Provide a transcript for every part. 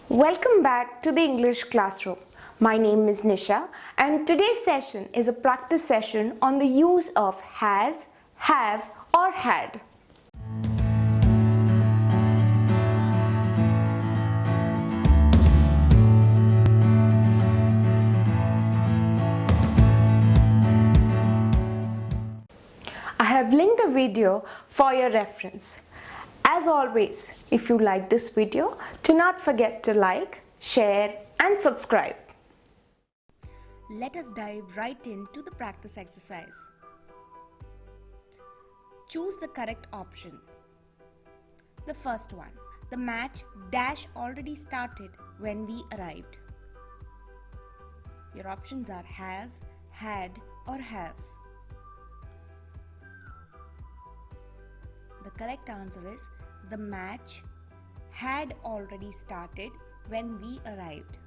Welcome back to the English classroom. My name is Nisha and today's session is a practice session on the use of has, have or had. I have linked the video for your reference. As always, if you like this video, do not forget to like, share and subscribe. Let us dive right into the practice exercise. Choose the correct option. The first one, the match dash already started when we arrived. Your options are has, had or have. The correct answer is the match had already started when we arrived.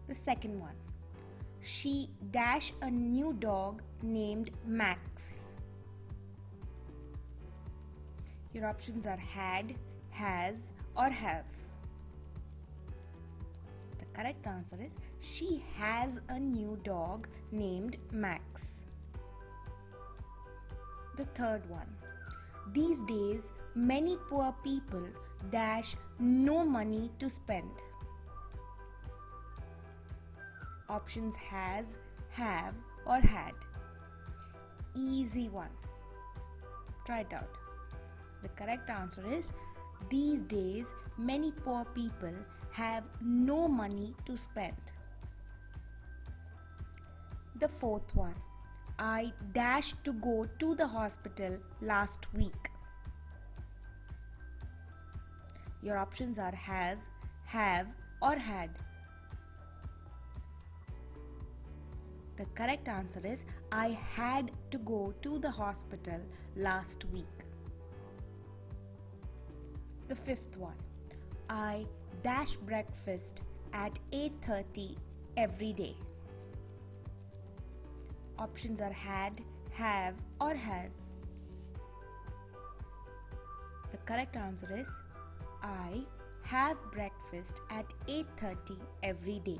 The second one, she dash a new dog named Max. Your options are had, has or have. The correct answer is she has a new dog named Max. The third one, these days many poor people dash no money to spend. Options has, have or had. Easy one. Try it out. The correct answer is these days many poor people have no money to spend. The fourth one, I dashed to go to the hospital last week. Your options are has, have or had. The correct answer is I had to go to the hospital last week. The fifth one, I dash breakfast at 8:30 every day. Options are had, have or has. The correct answer is I have breakfast at 8:30 every day.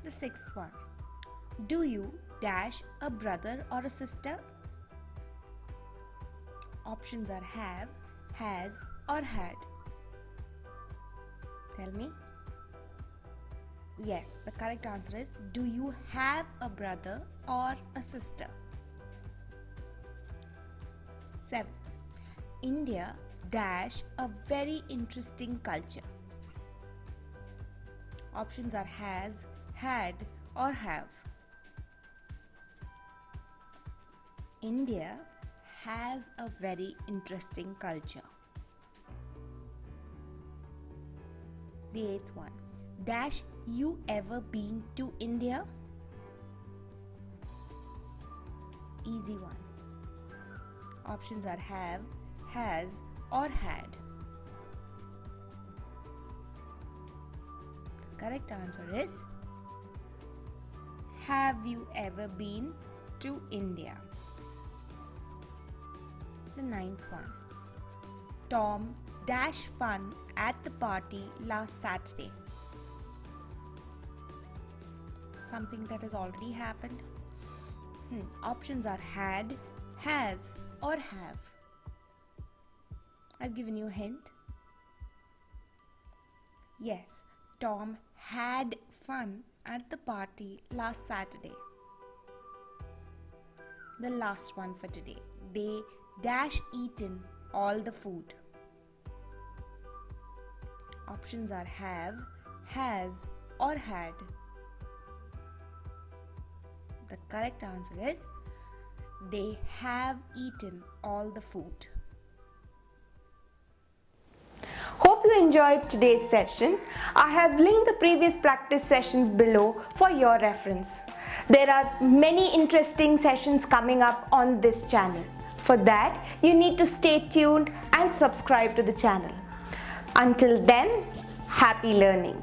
The sixth one, do you dash a brother or a sister? Options are have, has or had. Tell me. Yes, the correct answer is do you have a brother or a sister? 7. India dash a very interesting culture. Options are has, had or have. India has a very interesting culture. The eighth one, dash you ever been to India? Easy one. Options are have, has or had. The correct answer is have you ever been to India? The ninth one, Tom dash fun at the party last Saturday. Something that has already happened. Options are had, has or have. I've given you a hint. Yes, Tom had fun at the party last Saturday. The last one for today, they dash eaten all the food. Options are have, has or had. The correct answer is They have eaten all the food. Hope you enjoyed today's session. I have linked the previous practice sessions below for your reference. There are many interesting sessions coming up on this channel. For that, you need to stay tuned and subscribe to the channel. Until then, happy learning.